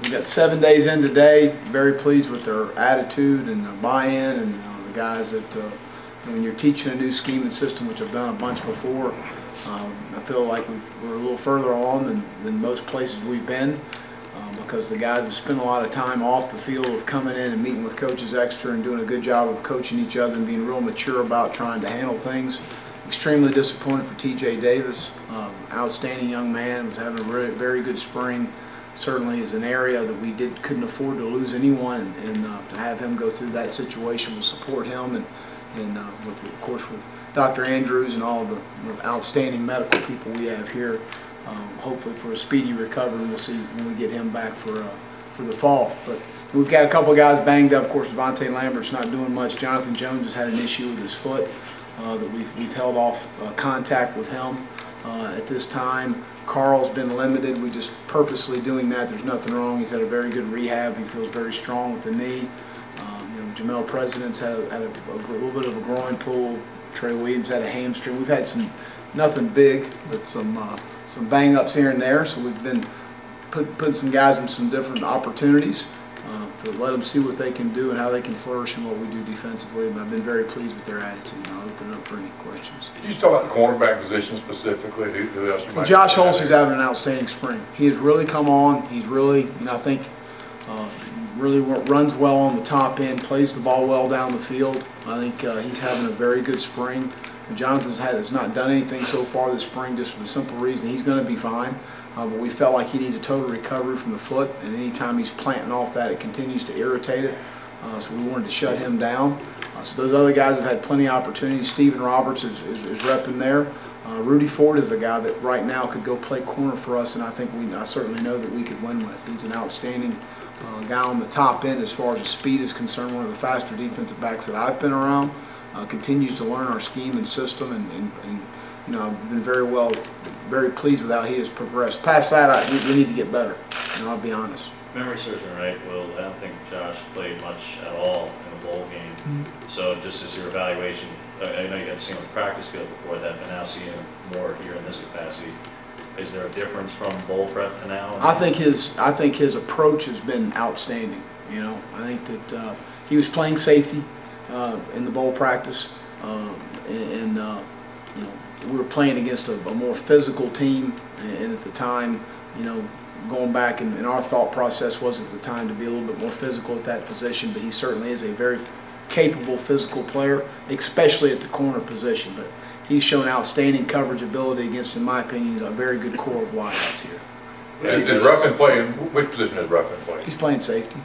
We've got 7 days in today. Very pleased with their attitude and their buy-in, and the guys that when you're teaching a new scheme and system, which I've done a bunch before, I feel like we're a little further on than most places we've been, because the guys have spent a lot of time off the field of coming in and meeting with coaches extra and doing a good job of coaching each other and being real mature about trying to handle things. Extremely disappointed for TJ Davis, outstanding young man, was having a very good spring. Certainly is an area that we couldn't afford to lose anyone, and to have him go through that situation will support him, and of course with Dr. Andrews and all the outstanding medical people we have here, hopefully for a speedy recovery. We'll see when we get him back for the fall. But we've got a couple of guys banged up. Of course, Devontae Lambert's not doing much. Jonathan Jones has had an issue with his foot that we've held off contact with him at this time. Carl's been limited. We just purposely doing that. There's nothing wrong. He's had a very good rehab. He feels very strong with the knee. Jamel President's had a little bit of a groin pull. Trey Williams had a hamstring. We've had nothing big, but some bang-ups here and there. So we've been putting some guys in some different opportunities to let them see what they can do and how they can flourish in what we do defensively. And I've been very pleased with their attitude. I'll open it up for any questions. Could you just talk about the cornerback position specifically? Who else you might Josh Holsey's having an outstanding spring. He has really come on. He's really, I think, really runs well on the top end, plays the ball well down the field. I think he's having a very good spring. Jonathan has not done anything so far this spring, just for the simple reason he's going to be fine. But we felt like he needs a total recovery from the foot, and anytime he's planting off that, it continues to irritate it. So we wanted to shut him down. So those other guys have had plenty of opportunities. Steven Roberts is repping there. Rudy Ford is a guy that right now could go play corner for us, and I certainly know that we could win with. He's an outstanding guy on the top end as far as the speed is concerned, one of the faster defensive backs that I've been around. Continues to learn our scheme and system, and I've been very pleased with how he has progressed. Past that, we need to get better, I'll be honest. Memory serves me right, Will, I don't think Josh played much at all in the bowl game. So just as your evaluation, I know you had seen him on the practice field before that, but now seeing him more here in this capacity, is there a difference from bowl prep to now? I think his approach has been outstanding. I think that he was playing safety in the bowl practice, and we were playing against a more physical team, and at the time, going back, and our thought process was at the time to be a little bit more physical at that position, but he certainly is a very capable physical player, especially at the corner position. But he's shown outstanding coverage ability against, in my opinion, a very good core of wideouts here. Is Ruffin playing? Which position is Ruffin playing? He's playing safety.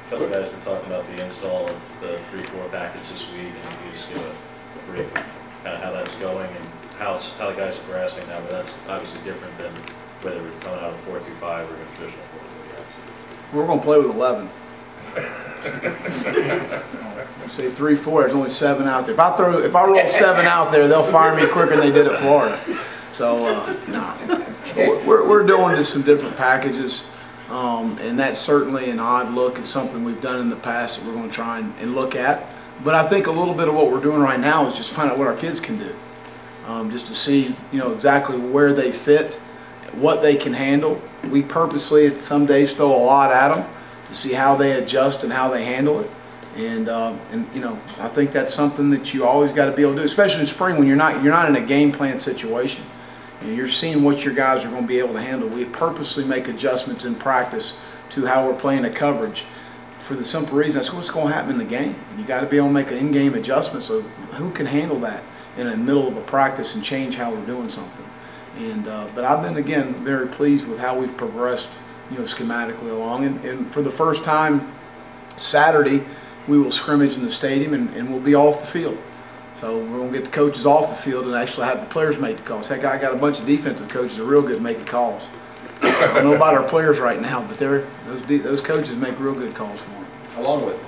A couple of guys were talking about the install of the 3-4 package this week, and you just give a brief of kind of how that's going and how the guys are grasping that. But that's obviously different than whether we're coming out of 4-2-5 or a traditional 4-3. We're going to play with 11. Say 3-4. There's only 7 out there. If I roll 7 out there, they'll fire me quicker than they did at Florida. So no. So we're doing just some different packages, and that's certainly an odd look. It's something we've done in the past that we're going to try and look at. But I think a little bit of what we're doing right now is just find out what our kids can do, just to see exactly where they fit, what they can handle. We purposely some days throw a lot at them to see how they adjust and how they handle it. And I think that's something that you always got to be able to do, especially in spring when you're not in a game plan situation. You're seeing what your guys are going to be able to handle. We purposely make adjustments in practice to how we're playing a coverage for the simple reason that's what's going to happen in the game. You got to be able to make an in-game adjustment. So who can handle that in the middle of a practice and change how we're doing something? And but I've been again very pleased with how we've progressed, schematically along. And for the first time Saturday, we will scrimmage in the stadium and we'll be off the field. So we're going to get the coaches off the field and actually have the players make the calls. Heck, I got a bunch of defensive coaches that are real good at making calls. I don't know about our players right now, but those coaches make real good calls for them. Along with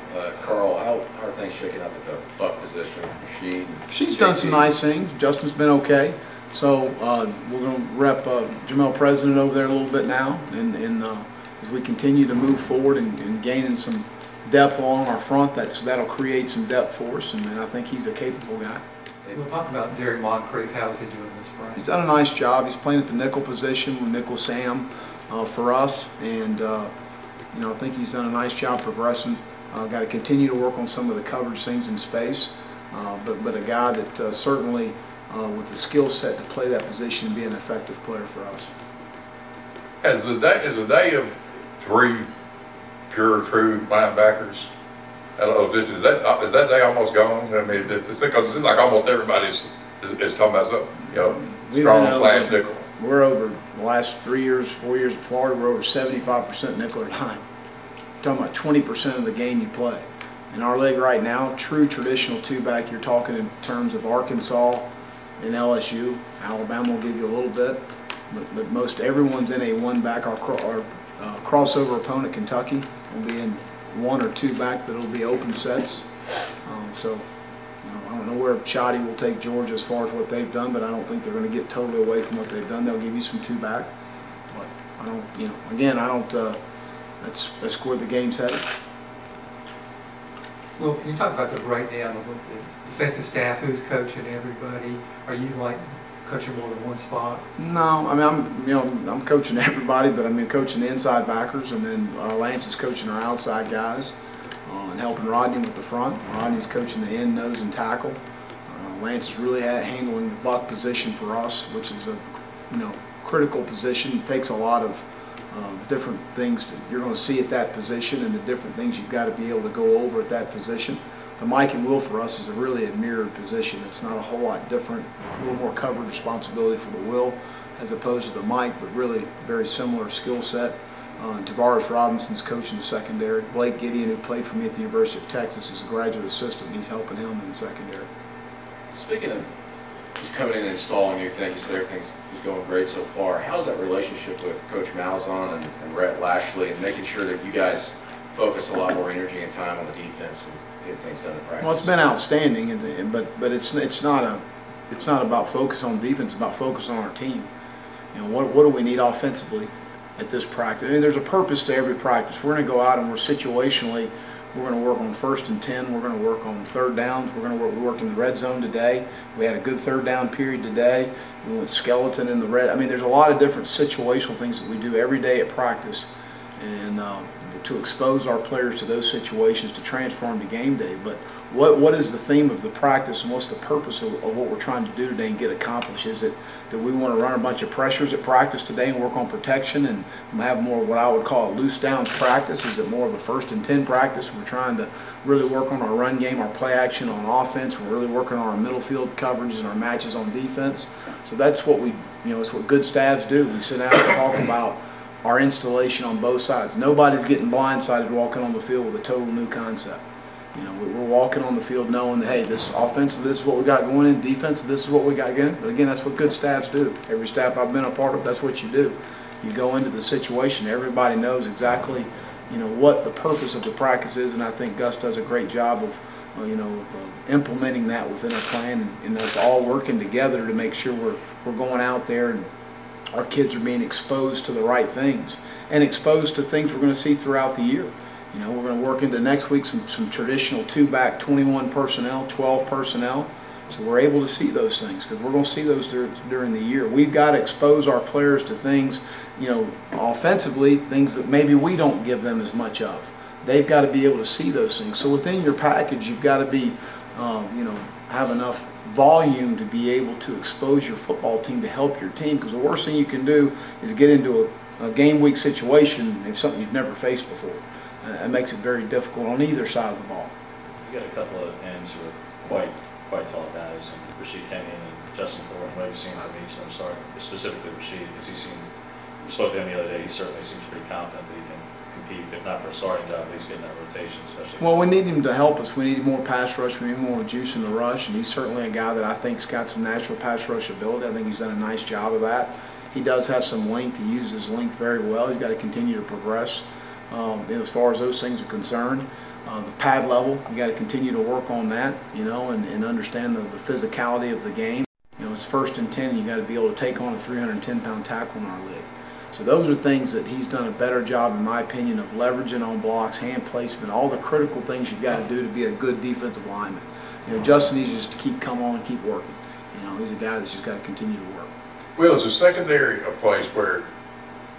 Carl, how are things shaking up at the buck position? She's done some nice things. Justin's been okay. So we're going to rep Jamel President over there a little bit now, and as we continue to move forward and gaining some depth along our front, that'll create some depth for us, and I think he's a capable guy. We'll talk about Derek Moncrief. How's he doing this spring? He's done a nice job. He's playing at the nickel position with nickel Sam. for us, and you know, I think he's done a nice job progressing. Got to continue to work on some of the coverage things in space, but a guy that certainly with the skill set to play that position and be an effective player for us. Is the day of three pure, true linebackers? Is that day almost gone? I mean, because it seems like almost everybody is talking about something, you know, strong / nickel. We're over the last 3 years, 4 years at Florida. We're over 75% nickel or dime. We're talking about 20% of the game you play. In our league right now, true traditional two-back. You're talking in terms of Arkansas and LSU. Alabama will give you a little bit, but most everyone's in a one-back. Our crossover opponent, Kentucky, will be in one or two back, but it'll be open sets. So, you know, I don't know where Shoddy will take Georgia as far as what they've done, but I don't think they're going to get totally away from what they've done. They'll give you some two back, but I don't, you know, again, I don't. That's where the game's headed. Well, can you talk about the breakdown of the defensive staff? Who's coaching everybody? Are you like coaching more than one spot? No, I mean I'm coaching everybody, but I'm coaching the inside backers, and then Lance is coaching our outside guys and helping Rodney with the front. Rodney's coaching the end, nose, and tackle. Lance is really handling the buck position for us, which is a critical position. It takes a lot of different things you're going to see at that position, and the different things you've got to be able to go over at that position. The Mike and Will for us is really a mirrored position. It's not a whole lot different, a little more covered responsibility for the Will as opposed to the Mike, but really very similar skill set. Tavares Robinson's coaching the secondary. Blake Gideon, who played for me at the University of Texas, is a graduate assistant. He's helping him in the secondary. Speaking of just coming in and installing new things, you said everything's going great so far. How's that relationship with Coach Malzahn and Rhett Lashley, and making sure that you guys focus a lot more energy and time on the defense and getting things done in practice? Well, it's been outstanding, but it's not about focus on defense. It's about focus on our team. You know, what do we need offensively at this practice? I mean, there's a purpose to every practice. We're going to go out and we're situationally. We're going to work on 1st and 10. We're going to work on third downs. We worked in the red zone today. We had a good third down period today. We went skeleton in the red. I mean, there's a lot of different situational things that we do every day at practice, and to expose our players to those situations to transform to game day. But what is the theme of the practice, and what's the purpose of what we're trying to do today and get accomplished? Is it that we want to run a bunch of pressures at practice today and work on protection and have more of what I would call a loose downs practice? Is it more of a 1st and 10 practice? We're trying to really work on our run game, our play action on offense. We're really working on our middle field coverages and our matches on defense. So that's what it's what good staffs do. We sit down and talk about our installation on both sides. Nobody's getting blindsided walking on the field with a total new concept. You know, we're walking on the field knowing that, hey, this offensive, this is what we got going in. Defensive, this is what we got going. But again, that's what good staffs do. Every staff I've been a part of, that's what you do. You go into the situation. Everybody knows exactly, what the purpose of the practice is, and I think Gus does a great job of, implementing that within our plan, and us all working together to make sure we're going out there and our kids are being exposed to the right things and exposed to things we're going to see throughout the year. You know, we're going to work into next week some traditional two-back 21 personnel, 12 personnel. So we're able to see those things because we're going to see those during the year. We've got to expose our players to things, offensively, things that maybe we don't give them as much of. They've got to be able to see those things. So within your package, you've got to be, have enough volume to be able to expose your football team to help your team, because the worst thing you can do is get into a game week situation if something you've never faced before. It makes it very difficult on either side of the ball. You got a couple of ends who are quite tall guys, and Rashid Kenyon and Justin Thornton. What have you seen from each of them? Sorry, specifically Rashid, because we spoke to him the other day. He certainly seems pretty confident that he can compete, if not for a starting job, at least getting that rotation, especially. Well, we need him to help us. We need more pass rush. We need more juice in the rush, and he's certainly a guy that I think's got some natural pass rush ability. I think he's done a nice job of that. He does have some length. He uses his length very well. He's got to continue to progress as far as those things are concerned. The pad level, you got to continue to work on that, and understand the physicality of the game. It's 1st and 10, and you got to be able to take on a 310-pound tackle in our league. So those are things that he's done a better job, in my opinion, of leveraging on blocks, hand placement, all the critical things you've got to do to be a good defensive lineman. Justin needs just to keep coming on and keep working. He's a guy that's just got to continue to work. Will, is the secondary a place where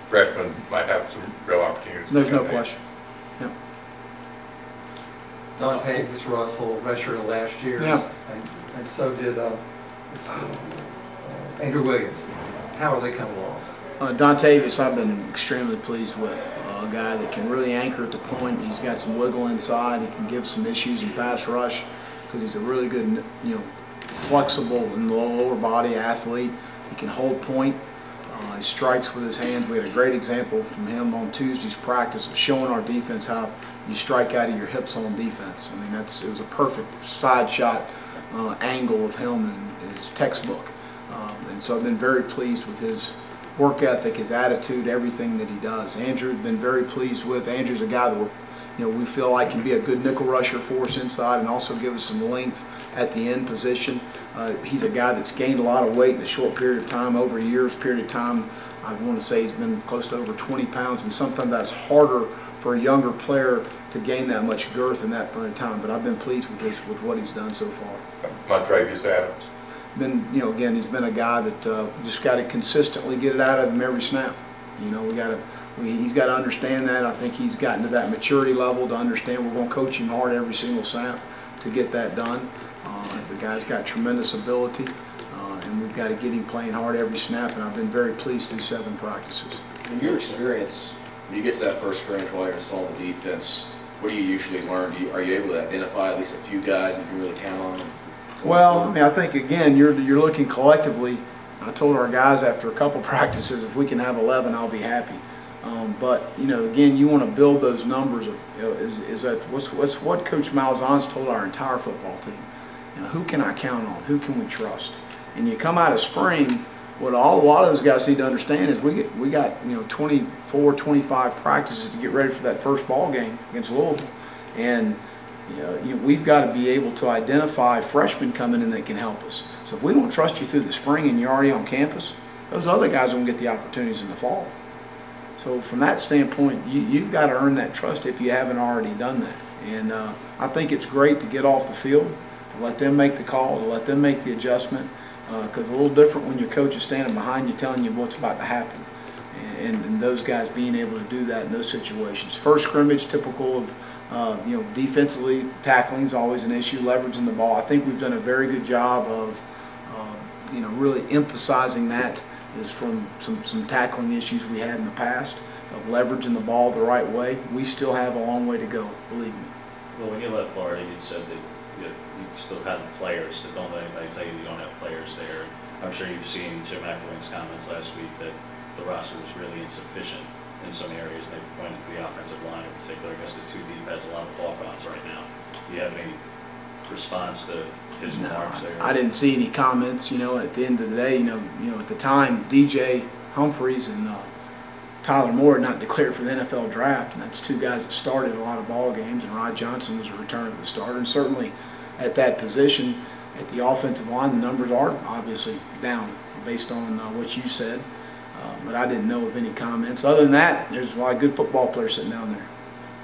freshmen might have some real opportunities. There's no question. Yep. Don Davis Russell redshirted last year, Yeah. and so did Andrew Williams. How are they coming along? Dontavius, I've been extremely pleased with. A guy that can really anchor at the point. He's got some wiggle inside. He can give some issues in pass rush because he's a really good, flexible and lower body athlete. He can hold point. He strikes with his hands. We had a great example from him on Tuesday's practice of showing our defense how you strike out of your hips on defense. I mean, it was a perfect side shot angle of him in his textbook. And so I've been very pleased with his work ethic, his attitude, everything that he does. Andrew's been very pleased with. Andrew's a guy that we feel like can be a good nickel rusher for us inside and also give us some length at the end position. He's a guy that's gained a lot of weight in a short period of time, over a year's period of time. I want to say he's been close to over 20 pounds, and sometimes that's harder for a younger player to gain that much girth in that point of time. But I've been pleased with what he's done so far. Montravius Adams. Again, he's been a guy that just got to consistently get it out of him every snap. He's got to understand that. I think he's gotten to that maturity level to understand we're going to coach him hard every single snap to get that done. The guy's got tremendous ability, and we've got to get him playing hard every snap, and I've been very pleased through 7 practices. In your experience, when you get to that first scrimmage while you're installing the defense, what do you usually learn? Are you able to identify at least a few guys you can really count on? Well, I mean, I think, again, you're looking collectively. I told our guys after a couple practices, if we can have 11, I'll be happy. But again, you want to build those numbers. Is that what Coach Malzahn's told our entire football team? Who can I count on? Who can we trust? And you come out of spring, what a lot of those guys need to understand is we got 24, 25 practices to get ready for that first ball game against Louisville, and we've got to be able to identify freshmen coming in that can help us. So if we don't trust you through the spring and you're already on campus, those other guys won't get the opportunities in the fall. So from that standpoint, you've got to earn that trust if you haven't already done that. And I think it's great to get off the field, to let them make the call, to let them make the adjustment, because it's a little different when your coach is standing behind you telling you what's about to happen. And those guys being able to do that in those situations. First scrimmage, typical of defensively, tackling is always an issue, leveraging the ball. I think we've done a very good job of really emphasizing that is from some tackling issues we had in the past of leveraging the ball the right way. We still have a long way to go, believe me. Well, when you left Florida, you said that you still have players. That don't let anybody tell you don't have players there. I'm sure you've seen Jim McElwain's comments last week that the roster was really insufficient in some areas. They pointed to the offensive line in particular. I guess the 2 deep has a lot of walk-ons right now. Do you have any response to his remarks there? I didn't see any comments. At the end of the day, at the time, DJ Humphreys and Tyler Moore had not declared for the NFL draft, and that's 2 guys that started a lot of ball games, and Rod Johnson was a return to the starter. And certainly at that position, at the offensive line, the numbers are obviously down based on what you said. But I didn't know of any comments. Other than that, there's a lot of good football players sitting down there.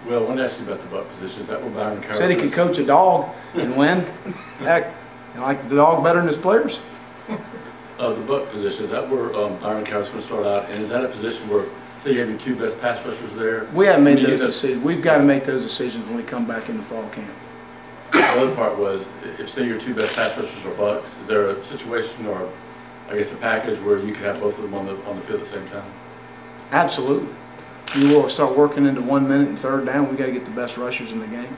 Well, I wanted to ask you about the buck position. Is that what Byron Cowher Said he could coach a dog and win. Heck, like the dog better than his players. The buck position, is that where Byron Cowher's going to start out? And is that a position where, say you have your 2 best pass rushers there? We haven't made those decisions. We've got to make those decisions when we come back in the fall camp. The other part was, if say your 2 best pass rushers are bucks, is there a situation or I guess a package where you could have both of them on the field at the same time? Absolutely. You will start working into 1 minute and third down. We got to get the best rushers in the game.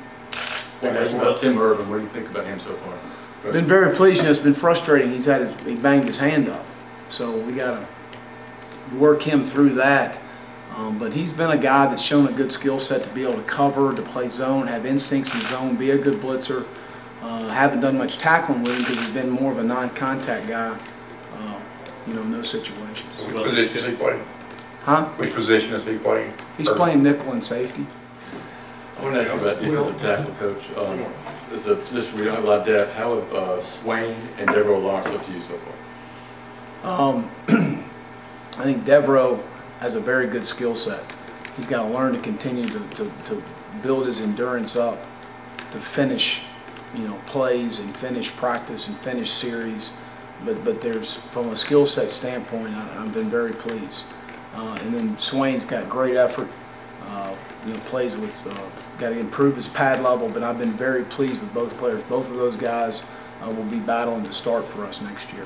What about Tim Irvin? What do you think about him so far? Been very pleased. It's been frustrating. He banged his hand up, so we got to work him through that. But he's been a guy that's shown a good skill set to be able to cover, to play zone, have instincts in zone, be a good blitzer. Haven't done much tackling with him because he's been more of a non-contact guy, in those situations. Which position is he playing? Huh? Which position is he playing? He's playing nickel and safety. I want to ask you about defensive tackle, Coach. It's a position where you have a lot of depth. How have Swain and Devereaux Lawrence up to you so far? I think Devereaux has a very good skill set. He's got to learn to continue to build his endurance up, to finish, plays and finish practice and finish series. But there's, from a skill set standpoint, I've been very pleased. And then Swain's got great effort. You know, plays with, got to improve his pad level, but I've been very pleased with both players. Both of those guys will be battling to start for us next year.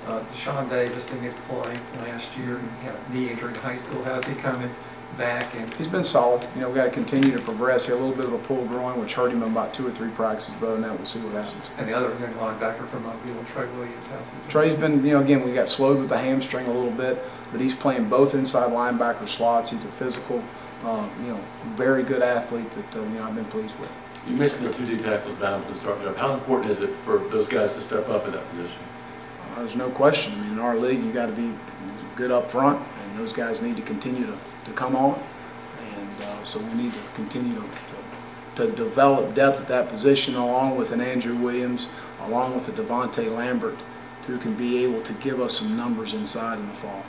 Deshaun Davis didn't get to play last year. He had a knee injury in high school. How's he coming back? And He's been solid. You know, we've got to continue to progress. He had a little bit of a pulled groin, which hurt him in about 2 or 3 practices, but other than that, we'll see what happens. and the other young linebacker from Mobile, Trey Williams, how's he doing? Trey's been, you know, again, we got slowed with the hamstring a little bit, but he's playing both inside linebacker slots. He's a physical, you know, very good athlete that, you know, I've been pleased with. You mentioned the 2D tackles down for the start job. How important is it for those guys to step up in that position? There's no question. I mean, in our league, you got to be good up front, and those guys need to continue to come on. And so we need to continue to develop depth at that position, along with an Andrew Williams, along with a Devontae Lambert, who can be able to give us some numbers inside in the fall.